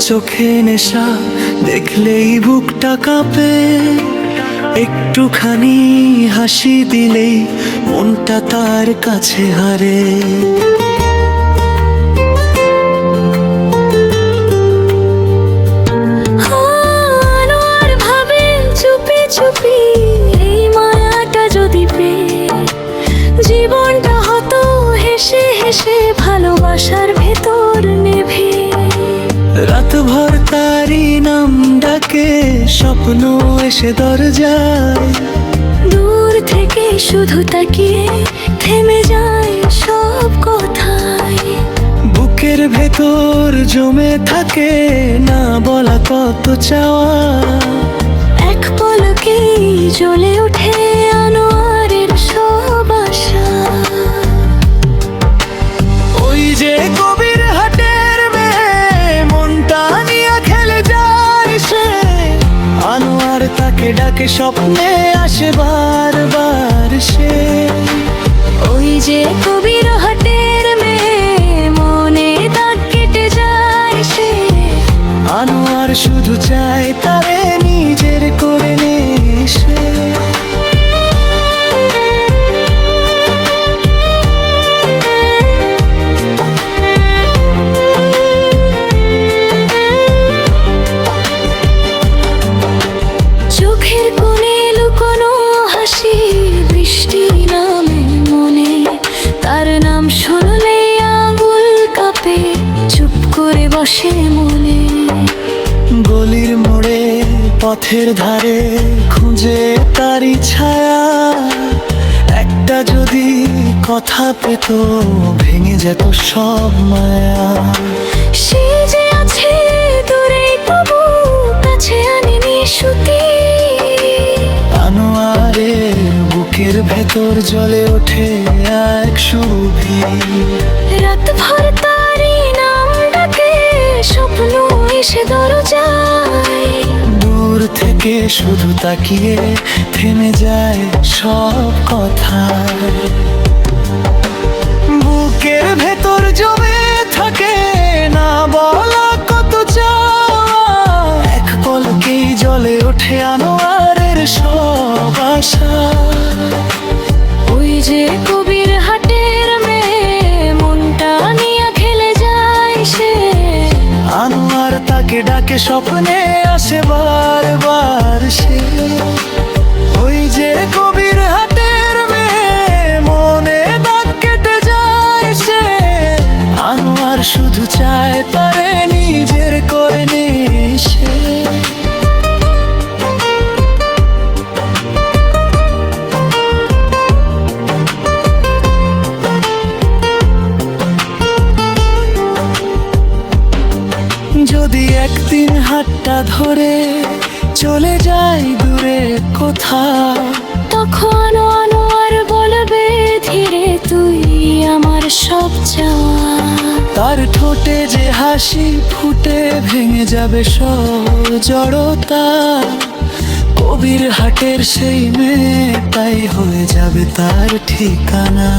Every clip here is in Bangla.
চোখে নেশা, দেখলেই বুকটা কাঁপে। একটুখানি হাসি দিলেই মনটা তার কাছে হারে। আনোয়ার ভাবে চুপি চুপি এই মায়াটা যদি পেয়ে জীবনটা হতো হেসে হেসে ভালোবাসার ভেতর নেভে। রাতভর তারি নাম ডাকে, স্বপ্ন এসে দরজায়। দূর থেকে শুধু তাকিয়ে থেমে যায় সব কথাই। বুকের ভেতর জমে থাকে না বলা কত চাওয়া। এক পলকেই জ্বলে ওঠে আনোয়ারের সব আশা। ওই যে কবির হাটের মেয়ে, মনটা নিয়ে খেলে যায় সে। আনোয়ার তাকে ডাকে, স্বপ্নে আসে বারবার সে। ওই যে কবির হাটের মেয়ে, মনে দাগ কেটে যায় সে। আনোয়ার শুধু চায় তারে নিজের করে নে সে। চোখের কোণে লুকোনো হাসি, বৃষ্টি নামে মনে। তার নাম শুনলে আঙুল কাঁপে, চুপ করে বসে মনে। গলির মোড়ে পথের ধারে খুঁজে তারি ছায়া। একটা যদি কথা পেত ভেঙে যেত সব মায়া। সে যে আছে দূরে তবু কাছে আনেনি সুতি। আনোয়ারের বুকের ভেতর জ্বলে ওঠে এক সুরভি। রাত ভর তারি নাম ডাকে, স্বপ্ন এসে দরজায়। দূর থেকে শুধু তাকিয়ে থেমে যায় সব কথা। বুকের ভেতর জমে থাকে না বলা কত চাওয়া। এক পলকেই জ্বলে ওঠে আনোয়ারের সব আশা। ওই যে কবির হাটের মেয়ে, মনটা নিয়ে খেলে যায় সে। আনোয়ার তাকে ডাকে, স্বপ্নে আসে বারবার সে। ওই যে কবির হাটের মেয়ে, মনে দাগ কেটে যায় সে। আনোয়ার শুধু চায় তারে নিজের করে নে সে। যদি একদিন হাতটা ধরে চলে যাই দূরে কোথাও, তখন আনোয়ার বলবে ধীরে, তুই আমার সব চাওয়া। তার ঠোঁটে যে হাসি ফুটে ভেঙে যাবে সব জড়তা। কবির হাটের সেই মেয়েটাই হয়ে যাবে তার ঠিকানা।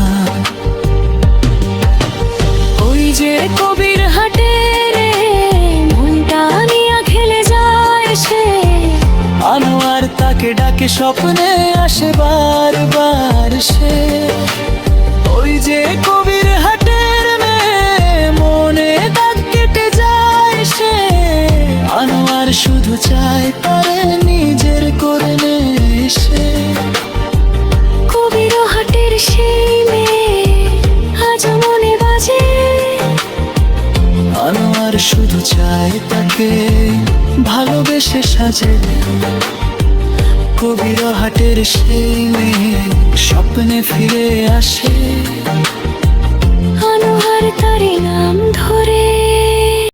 ওই যে কবির হাটের মনটা নিয়ে খেলে যায় সে। আনোয়ার তাকে ডাকে, স্বপ্নে আসে বারবার সে। ওই যে কবির হাটের মেয়ে, মনে দাগ কেটে যায় সে। আনোয়ার শুধু চায় তারে নিজের করে নে সে। কবির হাটের সেই মেয়ে আজ মনে বাজে। আনোয়ার শুধু চায় তাকে ভালোবেসে সাজে। কবির হাটের সেই মেয়ে স্বপ্নে ফিরে আসে। আনোয়ার তারি নাম ধরে।